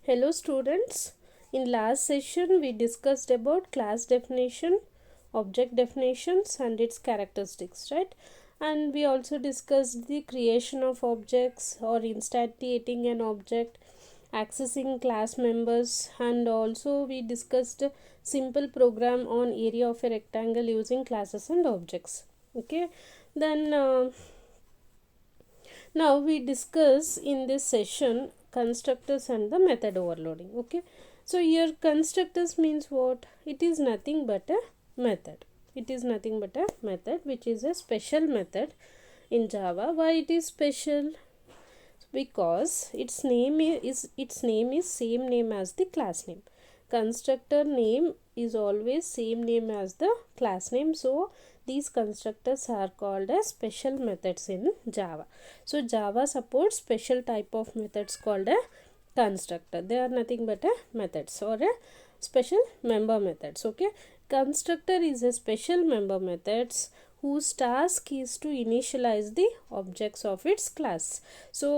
Hello students. In last session we discussed about class definition, object definitions and its characteristics, right? And we also discussed the creation of objects or instantiating an object, accessing class members, and also we discussed a simple program on area of a rectangle using classes and objects. Okay, then now we discuss in this session constructors and the method overloading. Okay, so here constructors means what? It is nothing but a method. It is nothing but a method which is a special method in Java. Why it is special? Because its name is same name as the class name. Constructor name is always same name as the class name, so these constructors are called as special methods in Java. So Java supports special type of methods called a constructor. They are nothing but a methods or a special member methods. Okay, constructor is a special member methods whose task is to initialize the objects of its class. So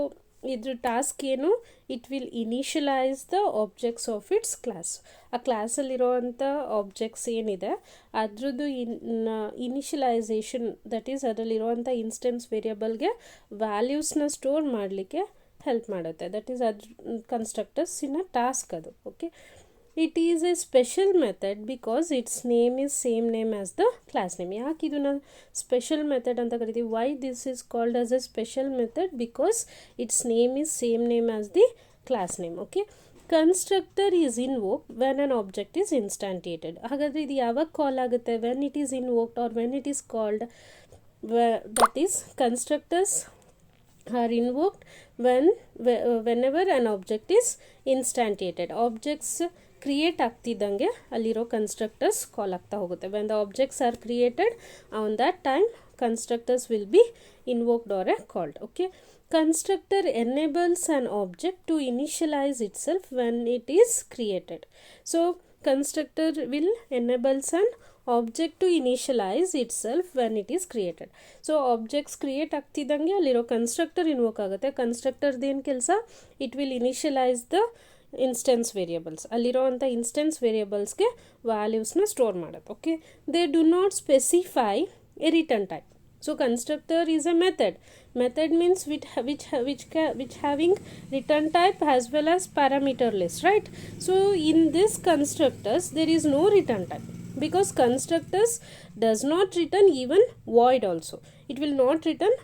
ಇದ್ರ task ಏನು? It will initialise the objects of its class. ಆ ಕ್ಲಾಸಲ್ಲಿರೋವಂಥ objects ಏನಿದೆ ಅದ್ರದ್ದು initialisation, that is ಅದರಲ್ಲಿರುವಂಥ instance ವೇರಿಯಬಲ್ಗೆ ವ್ಯಾಲ್ಯೂಸ್ನ store ಮಾಡಲಿಕ್ಕೆ ಹೆಲ್ಪ್ ಮಾಡುತ್ತೆ. ದಟ್ ಈಸ್ ಅದ್ರ ಕನ್ಸ್ಟ್ರಕ್ಟರ್ಸಿನ ಟಾಸ್ಕ್ ಅದು. Okay, it is a special method because its name is same name as the class name. ಯಾಕೆ ಇದನ್ನ ಸ್ಪೆಷಲ್ ಮೆಥಡ್ ಅಂತ ಕರಿತೀವಿ? Why this is called as a special method? Because its name is same name as the class name. Okay, constructor is invoke when an object is instantiated. ಹಾಗಾದರೆ ಇದು ಯಾವಾಗ call ಆಗುತ್ತೆ? When it is invoked or when it is called. That is constructors are invoked whenever an object is instantiated. Objects create ಆಗ್ತಿದ್ದಂಗೆ ಅಲ್ಲಿರೋ constructors call ಆಗ್ತಾ ಹೋಗುತ್ತೆ. When the objects are created on that time constructors will be invoked or called. Okay, constructor enables an object to initialize itself when it is created. So constructor will enables an object to initialize itself when it is created. So objects create ಆಗ್ತಿದ್ದಂಗೆ ಅಲ್ಲಿರೋ constructor invoke ಆಗುತ್ತೆ. ಕನ್ಸ್ಟ್ರಕ್ಟರ್ದೇನು ಕೆಲಸ? It will initialise the instance variables. ಅಲ್ಲಿರೋವಂಥ instance ವೇರಿಯಬಲ್ಸ್ಗೆ ವ್ಯಾಲ್ಯೂಸ್ನ store ಮಾಡೋದು. Okay, they do not specify a return type. So constructor is a method. Method means which having return type as well as parameter list, right? So in this constructors there is no return type because constructors does not return even void also. It will not return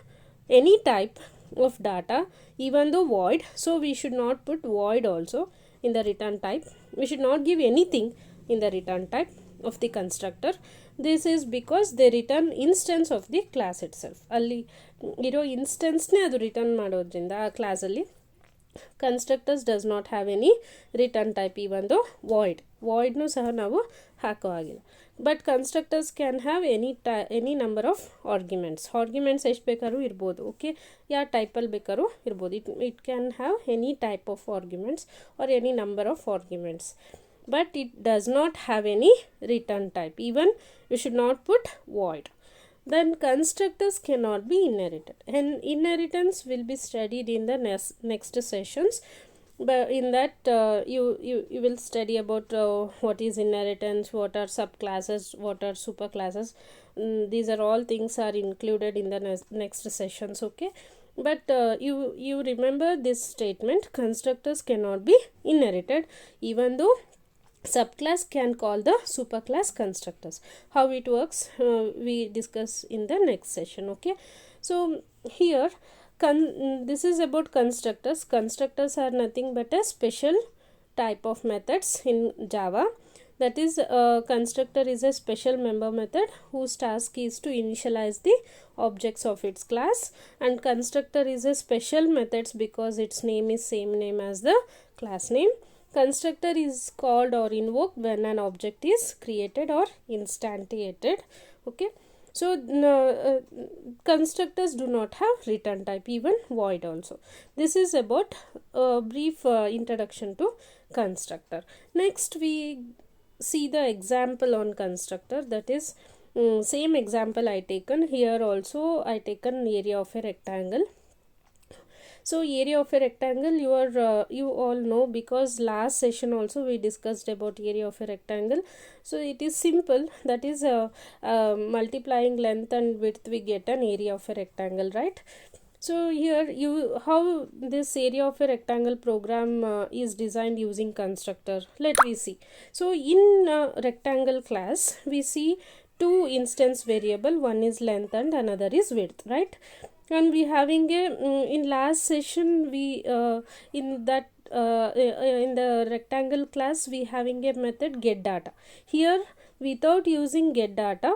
any type of data even though void. So we should not put void also in the return type. We should not give anything in the return type of the constructor. This is because they return instance of the class itself. ಅಲ್ಲಿ ಇರೋ ಇನ್ಸ್ಟೆನ್ಸ್ನೇ ಅದು return ಮಾಡೋದ್ರಿಂದ ಆ ಕ್ಲಾಸಲ್ಲಿ constructors does not have any return type even though ವಾಯ್ಡ್ನೂ ಸಹ ನಾವು ಹಾಕೋ ಆಗಿಲ್ಲ. But constructors can have any number of arguments ಎಷ್ಟು ಬೇಕಾದ್ರೂ ಇರ್ಬೋದು. ಓಕೆ, ಯಾವ ಟೈಪಲ್ಲಿ ಬೇಕಾದ್ರೂ ಇರ್ಬೋದು. It can have any type of arguments or any number of arguments, but it does not have any return type. Even you should not put void. Then constructors cannot be inherited, and inheritance will be studied in the next sessions. But in that you will study about what is inheritance, what are subclasses, what are superclasses. These are all things are included in the next sessions. Okay, but you remember this statement: constructors cannot be inherited even though subclass can call the superclass constructors. How it works we discuss in the next session. Okay, so here this is about constructors. Constructors are nothing but a special type of methods in Java. That is, constructor is a special member method whose task is to initialize the objects of its class, and constructor is a special methods because its name is same name as the class name. Constructor is called or invoked when an object is created or instantiated. Okay, so constructors do not have return type, even void also. This is about a brief introduction to constructor. Next we see the example on constructor. That is, same example I taken here also. I taken area of a rectangle. So area of a rectangle, you all know, because last session also we discussed about area of a rectangle. So it is simple, that is multiplying length and width, we get an area of a rectangle, right? So here you, how this area of a rectangle program is designed using constructor, let me see. So in rectangle class we see two instance variable, one is length and another is width, right? And we having a in last session we in the rectangle class we having a method get data. Here without using get data,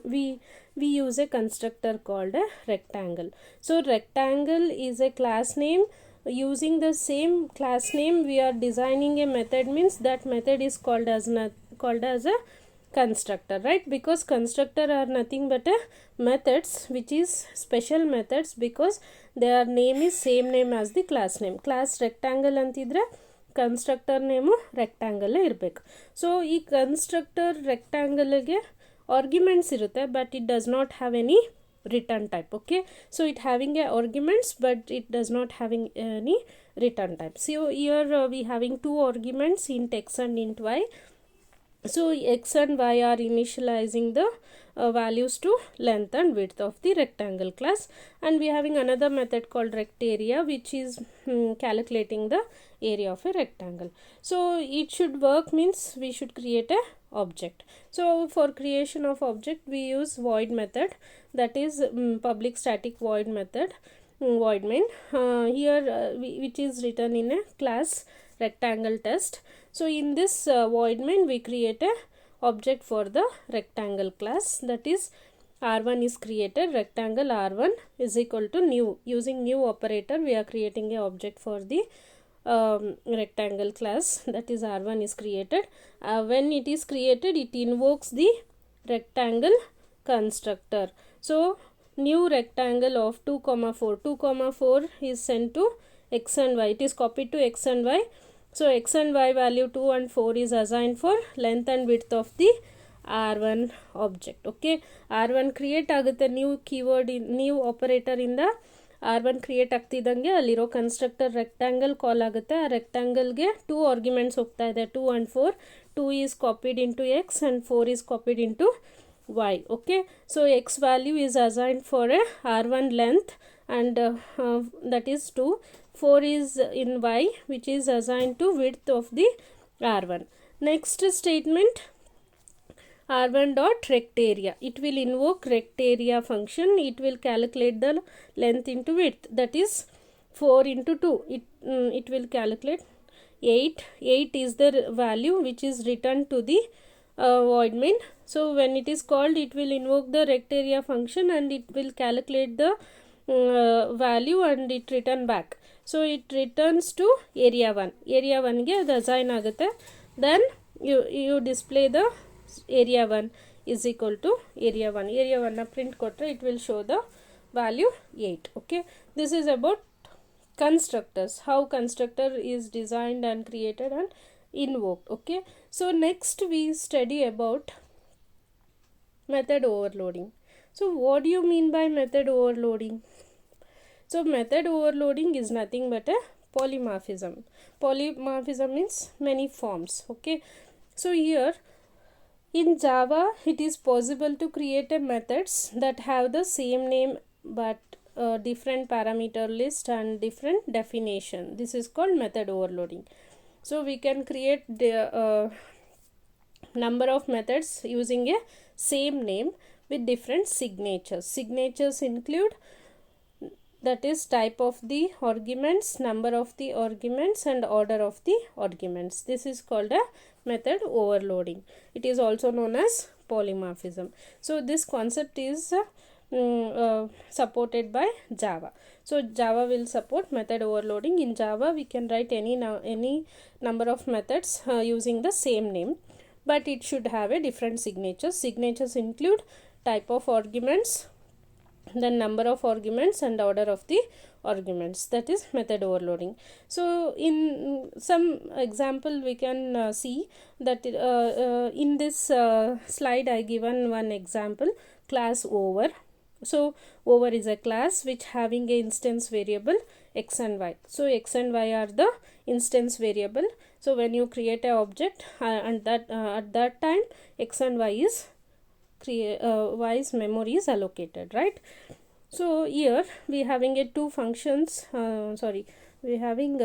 we use a constructor called a rectangle. So rectangle is a class name. Using the same class name we are designing a method, means that method is called as a constructor, right? Because constructor are nothing but a methods which is special methods, because their name is same name as the class name. Class rectangle ಅಂತಿದ್ರೆ constructor name rectangle ಇರಬೇಕು. So ಈ constructor rectangle ಗೆ arguments ಇರುತ್ತೆ, but it does not have any return type. Okay, so it having a arguments but it does not having any return type. So here we having two arguments, int x and int y. So x and y are initializing the values to length and width of the rectangle class, and we having another method called rectarea, which is calculating the area of a rectangle. So it should work, means we should create a object. So for creation of object we use void method, that is public static void method, void main. Here which is written in a class rectangle test. So in this void main we create a object for the rectangle class, that is r1 is created, rectangle r1 is equal to new. Using new operator we are creating a object for the rectangle class, that is r1 is created. When it is created, it invokes the rectangle constructor. So new rectangle of 2 comma 4, 2 comma 4 is sent to x and y, it is copied to x and y. So x and y value 2 and 4 is assigned for length and width of the r1 object. Okay, r1 create ಆಗುತ್ತೆ, new keyword in new operator ಇಂದ r1 create ಆಗ್ತಿದ್ದಂಗೆ ಅಲ್ಲಿರೋ constructor rectangle ಕಾಲ್ ಆಗುತ್ತೆ. ಆ ರೆಕ್ಟ್ಯಾಂಗಲ್ಗೆ two arguments ಹೋಗ್ತಾ ಇದೆ, 2 and 4. 2 is copied into x and 4 is copied into y. Okay, so x value is assigned for a r1 length and that is 2. 4 is in y, which is assigned to width of the r1. Next statement, r1 dot rectarea, it will invoke rectarea function. It will calculate the length into width, that is 4 into 2. It will calculate 8. 8 is the value which is returned to the void main. So when it is called, it will invoke the rectarea function and it will calculate the value and it return back. So it returns to area 1. area 1 ಗೆ ಅದು assign ಆಗುತ್ತೆ. Then you display the area 1 is equal to area 1. area 1 ನ print ಕೊಟ್ಟರೆ it will show the value 8. Okay, this is about constructors, how constructor is designed and created and invoked. Okay, so next we study about method overloading. So what do you mean by method overloading? So method overloading is nothing but a polymorphism. Polymorphism means many forms. Okay, so here in Java it is possible to create a methods that have the same name but different parameter list and different definition. This is called method overloading. So we can create the number of methods using a same name with different signatures. Signatures include, that is type of the arguments, number of the arguments and order of the arguments. This is called a method overloading. It is also known as polymorphism. So this concept is supported by Java. So Java will support method overloading. In Java we can write any number of methods using the same name, but it should have a different signatures. Signatures include type of arguments, then number of arguments and order of the arguments. That is method overloading. So in some example we can see that in this slide I given one example, class over. So over is a class which having a instance variable x and y. So x and y are the instance variable. So when you create a object and that at that time x and y is y's memory is allocated, right? So here we having a two functions, we having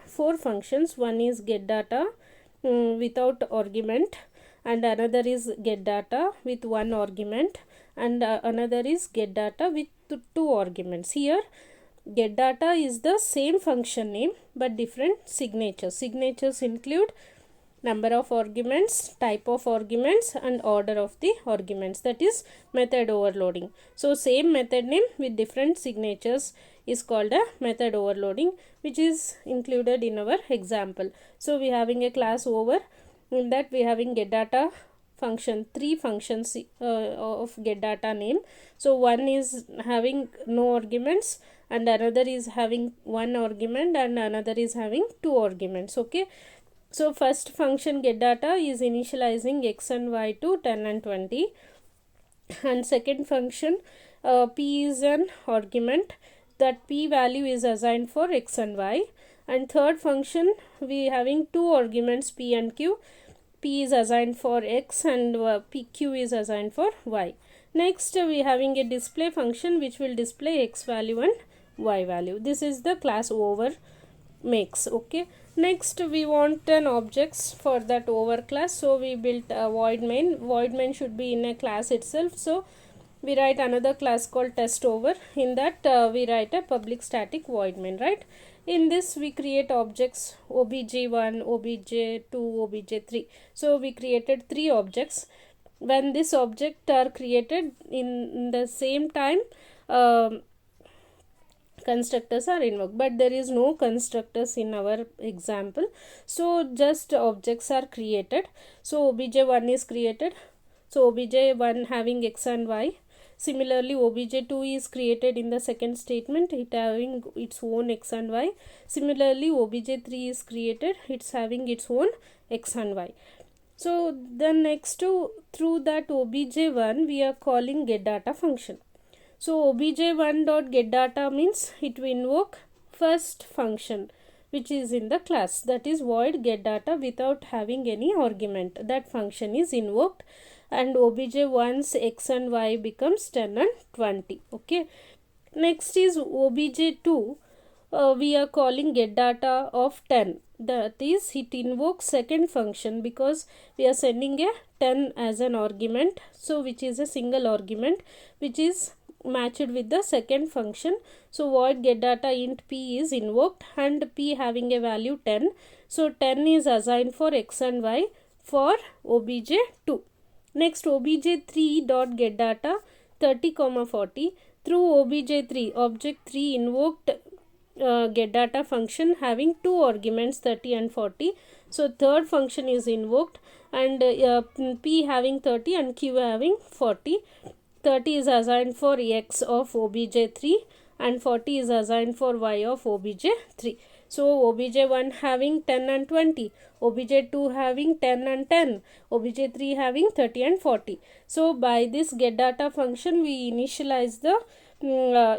four functions. One is get data without argument, and another is get data with one argument, and another is get data with two arguments. Here get data is the same function name but different signatures. Signatures include number of arguments, type of arguments, and order of the arguments. That is method overloading. So same method name with different signatures is called a method overloading, which is included in our example. So we having a class over, in that we having get data function, three functions of get data name. So one is having no arguments, and another is having one argument, and another is having two arguments. Okay, so first function get data is initializing x and y to 10 and 20, and second function p is an argument, that p value is assigned for x and y, and third function we having two arguments p and q. P is assigned for x and q is assigned for y. Next we having a display function which will display x value and y value. This is the class over makes. Okay, next we want an objects for that over class. So we built a void main. Void main should be in a class itself. So we write another class called test over. In that we write a public static void main, right? In this we create objects obj1, obj2, obj3. So we created three objects. When this object are created in the same time, constructors are invoked, but there is no constructors in our example. So just objects are created. So obj1 is created. So obj1 having x and y. Similarly obj2 is created in the second statement, it having its own x and y. Similarly obj3 is created, it's having its own x and y. So the next through that obj1 we are calling get data function. So obj1 dot get data means it will invoke first function which is in the class, that is void get data without having any argument. That function is invoked, and obj1's x and y becomes 10 and 20. Okay, next is obj2. We are calling get data of 10, that is it invokes second function because we are sending a 10 as an argument, so which is a single argument which is matched with the second function. So void get data int p is invoked, and p having a value 10. So 10 is assigned for x and y for obj2. Next obj3 dot get data 30, 40. Through obj3 object 3 invoked get data function having two arguments 30 and 40. So third function is invoked, and p having 30 and q having 40. 30 is assigned for x of obj3 and 40 is assigned for y of obj3. So obj1 having 10 and 20, obj2 having 10 and 10, obj3 having 30 and 40. So by this get data function we initialize the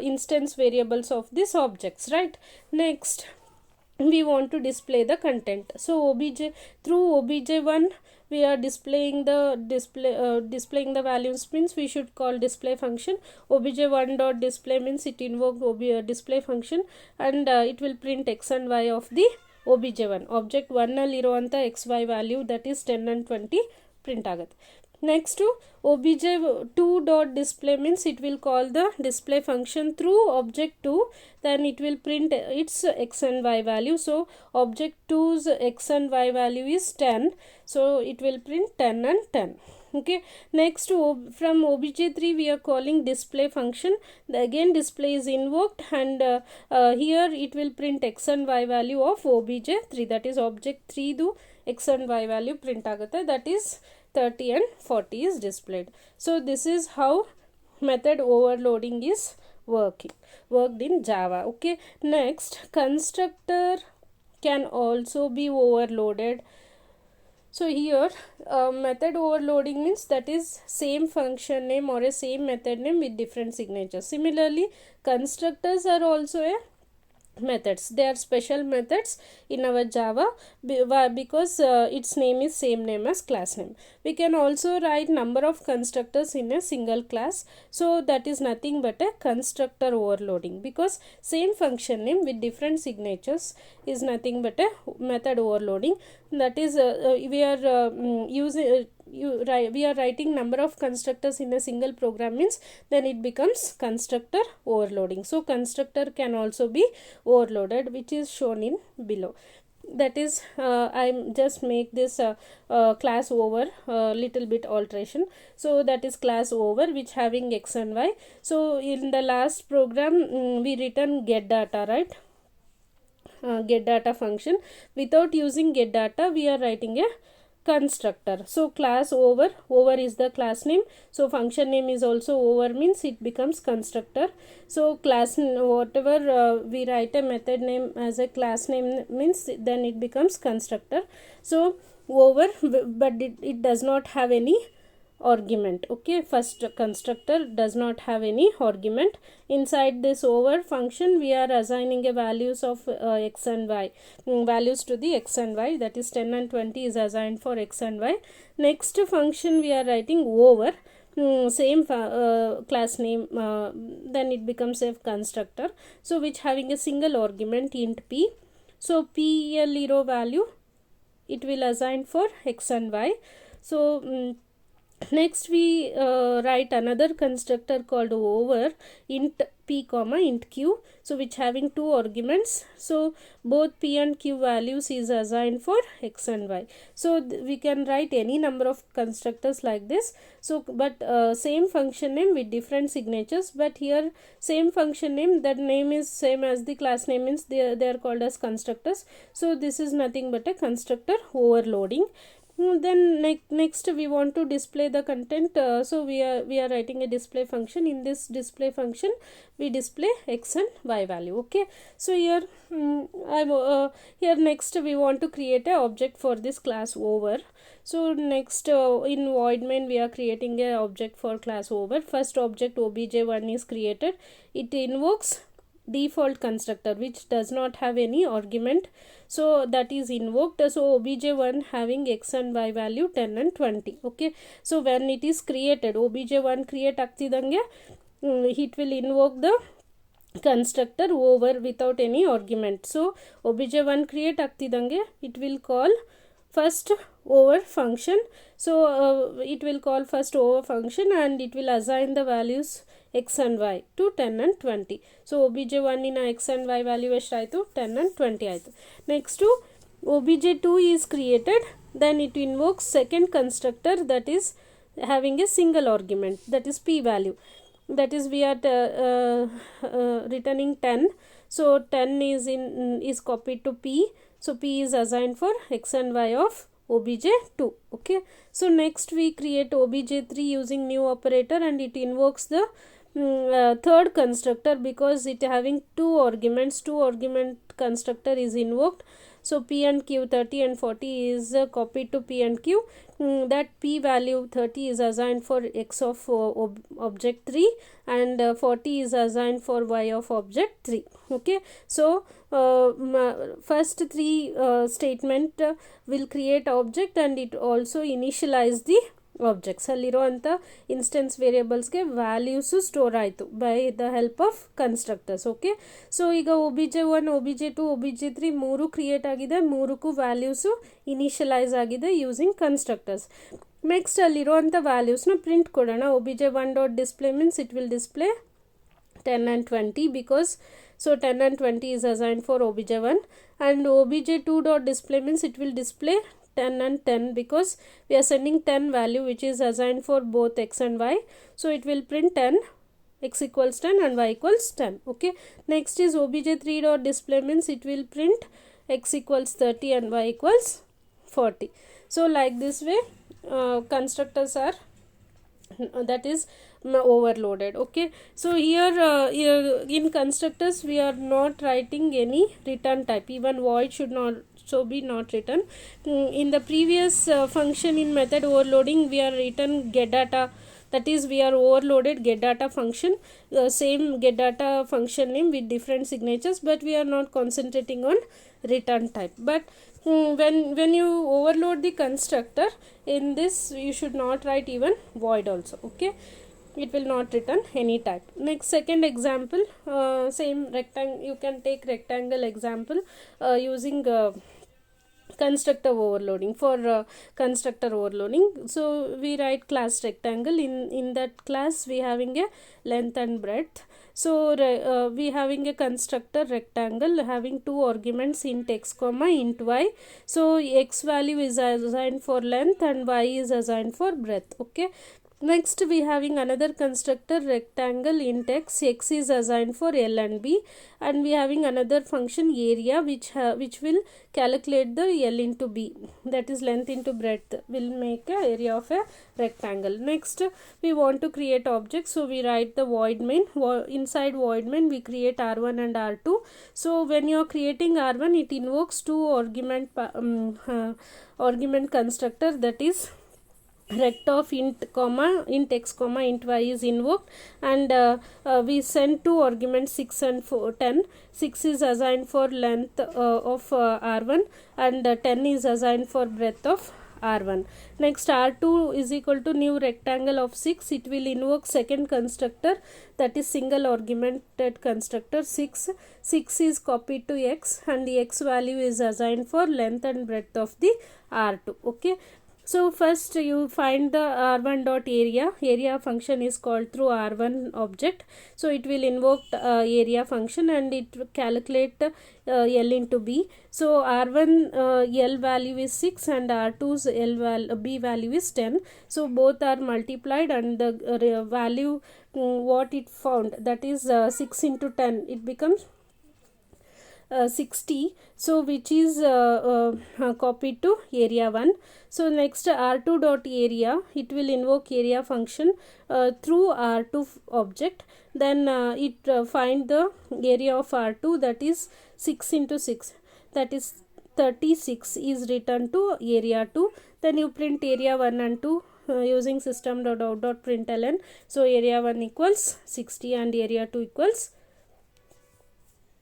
instance variables of these objects, right? Next we want to display the content. So through obj1 we are displaying the values, means we should call display function. obj1 dot display means it invokes display function, and it will print x and y of the obj1. object 1 ನಲ್ಲಿ ಇರುವಂತ xy value, that is 10 and 20 print ಆಗುತ್ತೆ. Next obj2 dot display means it will call the display function through object 2, then it will print its x and y value. So object 2's x and y value is 10, so it will print 10 and 10. Okay, next from obj3 we are calling display function. Again display is invoked, and here it will print x and y value of obj3, that is object 3 do x and y value print ಆಗುತ್ತೆ, that is 30 and 40 is displayed. So this is how method overloading is worked in Java. Okay, next constructor can also be overloaded. So here method overloading means that is same function name or a same method name with different signatures. Similarly, constructors are also a methods. They are special methods in our Java because its name is same name as class name. We can also write number of constructors in a single class, so that is nothing but a constructor overloading, because same function name with different signatures is nothing but a method overloading. That is we are using we are writing number of constructors in a single program means then it becomes constructor overloading. So constructor can also be overloaded, which is shown in below. That is I just make this class over little bit alteration. So that is class over which having x and y. So in the last program we written get data, right? Get data function. Without using get data we are writing a constructor. So class over is the class name, so function name is also over means it becomes constructor. So class whatever we write a method name as a class name means then it becomes constructor. So over, but it does not have any argument. Okay, first constructor does not have any argument. Inside this over function we are assigning a values of x and y, values to the x and y, that is 10 and 20 is assigned for x and y. Next function we are writing over same class name, then it becomes a constructor, so which having a single argument int p. So p a zero value it will assign for x and y. So next we write another constructor called over int p comma int q, so which having two arguments. So both p and q values is assigned for x and y. So we can write any number of constructors like this. So but same function name with different signatures, but here same function name, that name is same as the class name means they are called as constructors. So this is nothing but a constructor overloading. Then next we want to display the content. So we are writing a display function. In this display function we display x and y value. Okay, so here here next we want to create a object for this class over. So next in void main we are creating a object for class over. First object obj1 is created. It invokes default constructor which does not have any argument, so that is invoked. So obj1 having x and y value 10 and 20. Okay, so when it is created obj1 create ಆಗ್ತಿದಂಗೆ it will invoke the constructor over without any argument. So obj1 create ಆಗ್ತಿದಂಗೆ it will call first over function. So it will call first over function and it will assign the values x and y to 10 and 20. So obj1 in x and y value eshtayitu 10 and 20 aitu. Next to obj2 is created, then it invokes second constructor that is having a single argument, that is p value, that is we are returning 10. So 10 is copied to p, so p is assigned for x and y of obj2. Okay, so next we create obj3 using new operator and it invokes the third constructor because it having two argument constructor is invoked. So p and q 30 and 40 is copied to p and q. That p value 30 is assigned for x of object 3 and 40 is assigned for y of object 3. Okay, so first three statement will create object and it also initialize the objects ಅಲ್ಲಿರುವಂಥ instance ವೇರಿಯೇಬಲ್ಸ್ಗೆ values store ಆಯಿತು by the help of constructors. Okay, so ಈಗ obj1 obj2 obj3 ಮೂರು create ಆಗಿದೆ, ಮೂರಕ್ಕೂ values initialise ಆಗಿದೆ using constructors. Next ಅಲ್ಲಿರುವಂಥ ವ್ಯಾಲ್ಯೂಸ್ನ print ಕೊಡೋಣ. obj1 dot display means it will display 10 and 20 because so 10 and 20 is assigned for obj1, and obj2 dot display means it will display 10 and 10 because we are sending 10 value which is assigned for both x and y, so it will print 10, x equals 10 and y equals 10. Okay, next is obj3 dot display means it will print x equals 30 and y equals 40. So like this way constructors are that is overloaded. Okay, so here in constructors we are not writing any return type, even void so be not written. In the previous function in method overloading, we are written get data, that is we are overloaded get data function, same get data function name with different signatures, but we are not concentrating on return type. But when you overload the constructor, in this you should not write even void also. Okay, it will not return any type. Next, second example, same rectangle, you can take rectangle example using constructor overloading. For constructor overloading, so we write class rectangle. In that class we having a length and breadth. So we having a constructor rectangle having two arguments, int x comma int y. So x value is assigned for length and y is assigned for breadth. Okay, next we having another constructor rectangle int x, x is assigned for L and B, and we having another function area which will calculate the L into B, that is length into breadth, will make a area of a rectangle. Next we want to create objects, so we write the void main. Inside void main we create R1 and R2. So when you are creating R1, it invokes two argument constructor, that is rect of int x comma int y is invoked, and we send two arguments 6 and 10. 6 is assigned for length of R1 and 10 is assigned for breadth of R1. Next, R2 is equal to new rectangle of 6. It will invoke second constructor, that is single argumented constructor 6. 6 is copied to x and the x value is assigned for length and breadth of the R2. Okay, so first you find the R1 dot area function is called through R1 object. So it will invoke area function and it will calculate L into B. So R1 L value is 6 and R2's B value is 10. So both are multiplied and the value what it found, that is 6 into 10, it becomes 60. So which is copied to area 1. So next R2 dot area, it will invoke area function through R2 object. Then it find the area of R2, that is 6 into 6, that is 36 is returned to area 2. Then you print area 1 and 2 using system.out.println. So area 1 equals 60 and area 2 equals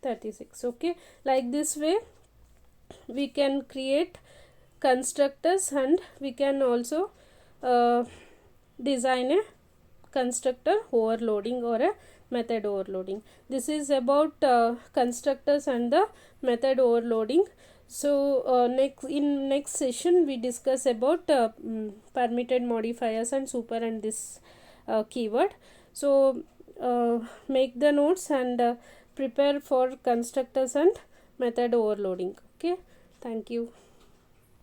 36. Okay, like this way we can create constructors and we can also design a constructor overloading or a method overloading. This is about constructors and the method overloading. So next session we discuss about permitted modifiers and super and this keyword. So make the notes and prepare for constructors and method overloading. Okay, thank you.